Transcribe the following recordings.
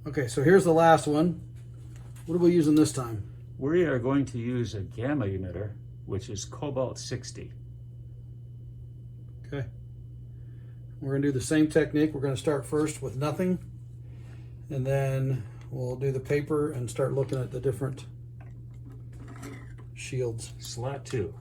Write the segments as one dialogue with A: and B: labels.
A: Okay, so here's the last one. What are we using this time?
B: We are going to use a gamma emitter, which is cobalt 60.
A: Okay. We're going to do the same technique. We're going to start first with nothing, and then we'll do the paper and start looking at the different shields.
B: Slot 2.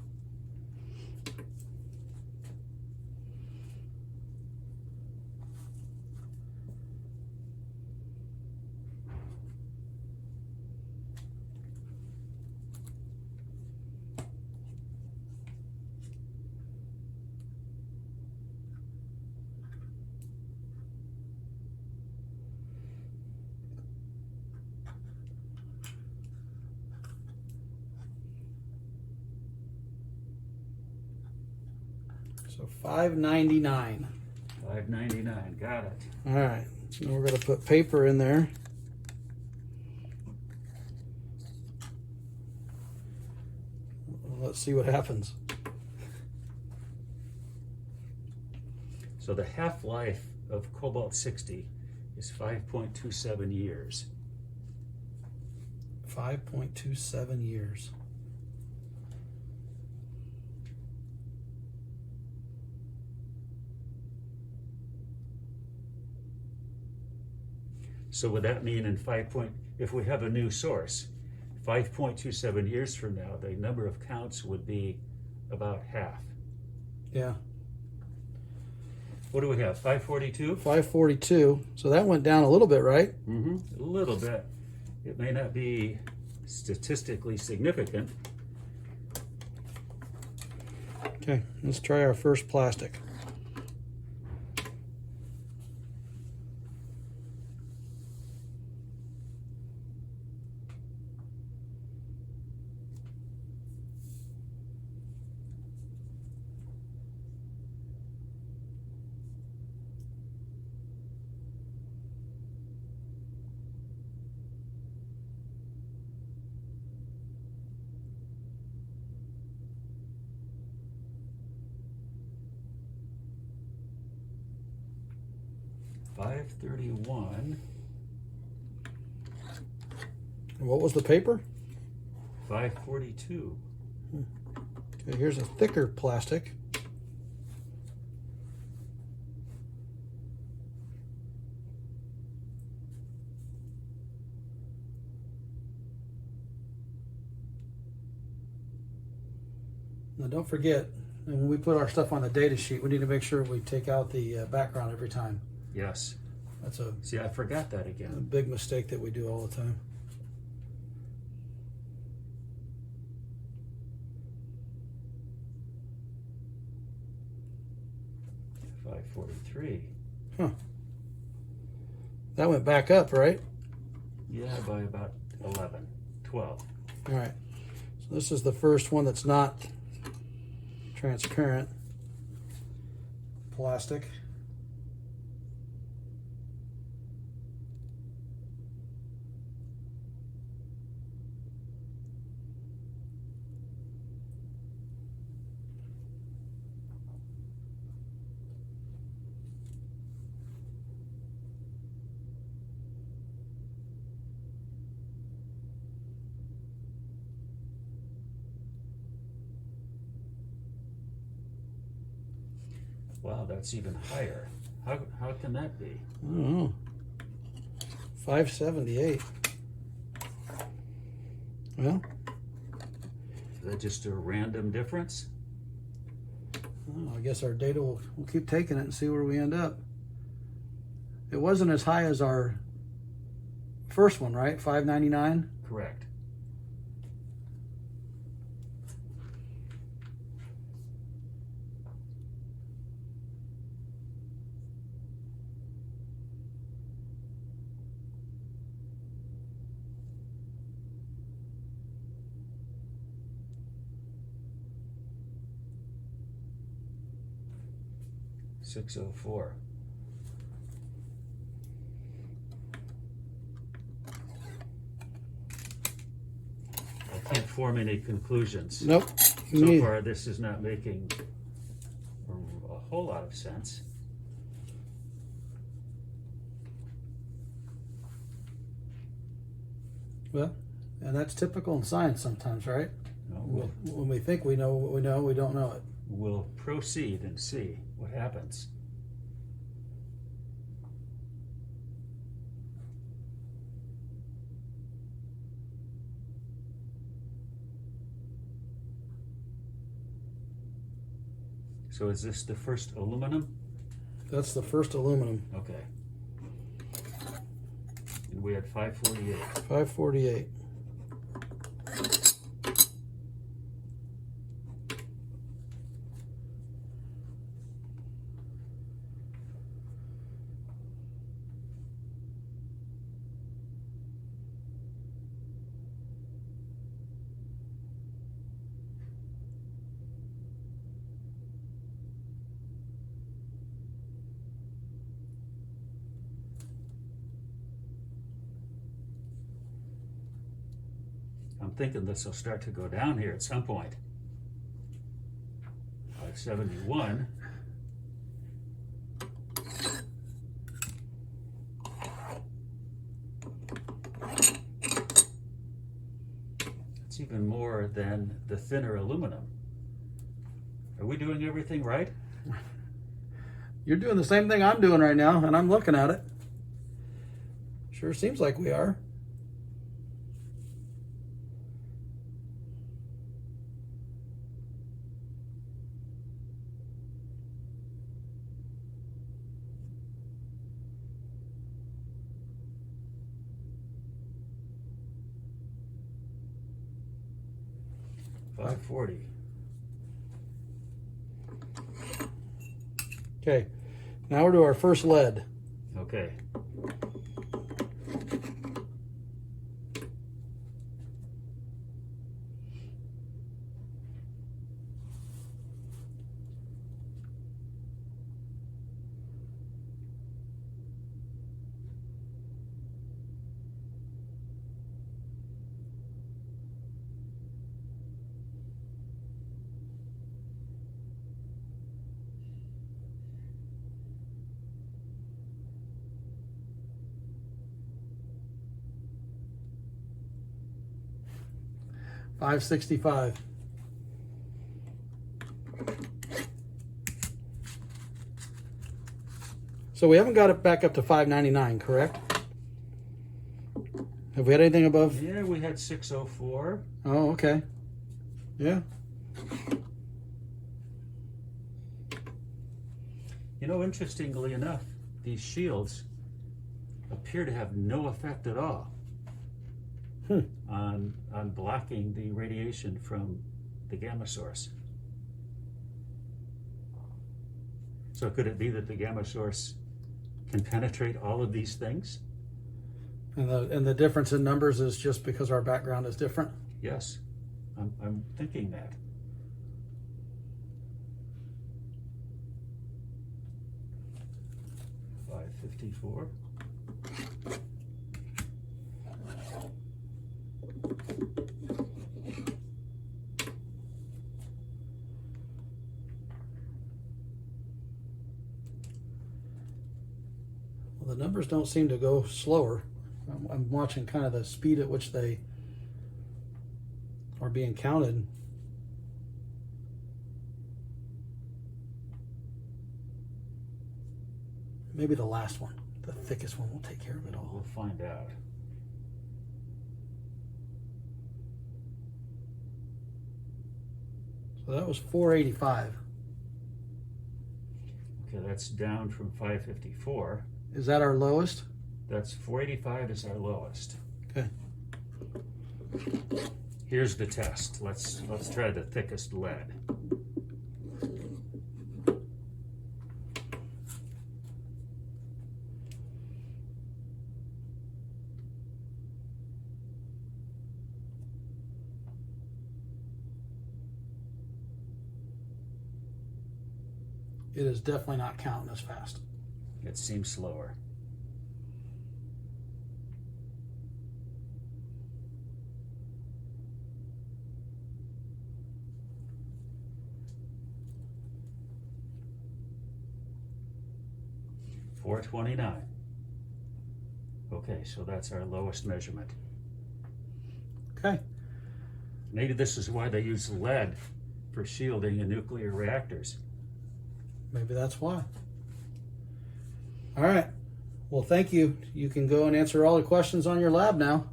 A: So $5.99.
B: $5.99. Got it.
A: All right. Now we're going to put paper in there. Let's see what happens.
B: So the half-life of cobalt 60 is 5.27 years.
A: 5.27 years.
B: So would that mean if we have a new source, 5.27 years from now, the number of counts would be about half.
A: Yeah.
B: What do we have, 542?
A: 542. So that went down a little bit, right?
B: Mm-hmm, a little bit. It may not be statistically significant.
A: Okay, let's try our first plastic.
B: $531.
A: And what was the paper?
B: $542.
A: Okay, here's a thicker plastic. Now don't forget, and when we put our stuff on the data sheet, we need to make sure we take out the background every time.
B: Yes.
A: That's a
B: See, I forgot that again.
A: big mistake that we do all the time.
B: $543.
A: Huh. That went back up, right?
B: Yeah, by about 12.
A: All right. So this is the first one that's not transparent plastic.
B: Wow, that's even higher. How can that be?
A: I don't know. 578. Well,
B: Is that just a random difference?
A: I guess our data we'll keep taking it and see where we end up. It wasn't as high as our first one, right? 599.
B: Correct. $604. I can't form any conclusions.
A: Nope.
B: So far, this is not making a whole lot of sense.
A: Well, and that's typical in science sometimes, right?
B: No,
A: When we think we know what we know, we don't know it.
B: we'll proceed and see what happens. So is this the first aluminum?
A: That's the first aluminum.
B: Okay. And we had 548.
A: 548.
B: I'm thinking this will start to go down here at some point. 571. It's even more than the thinner aluminum. Are we doing everything right?
A: You're doing the same thing I'm doing right now, and I'm looking at it. Sure seems like we are.
B: $540.
A: Okay, now we're to our first lead.
B: Okay.
A: $565. So we haven't got it back up to $5.99, correct? Have we had anything above?
B: Yeah, we had 604.
A: Oh, okay. Yeah.
B: You know, interestingly enough, these shields appear to have no effect at all on blocking the radiation from the gamma source. So could it be that the gamma source can penetrate all of these things?
A: And the difference in numbers is just because our background is different?
B: Yes, I'm thinking that. $554.
A: Well, the numbers don't seem to go slower. I'm watching kind of the speed at which they are being counted. Maybe the last one, the thickest one, will take care of it all.
B: We'll find out.
A: So that was 485.
B: Okay, that's down from 554.
A: Is that our lowest?
B: That's 485 is our lowest.
A: Okay.
B: Here's the test. Let's try the thickest lead.
A: It is definitely not counting as fast.
B: It seems slower. $429. Okay, so that's our lowest measurement.
A: Okay.
B: Maybe this is why they use lead for shielding in nuclear reactors.
A: Maybe that's why. All right. Well, thank you. You can go and answer all the questions on your lab now.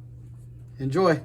A: Enjoy.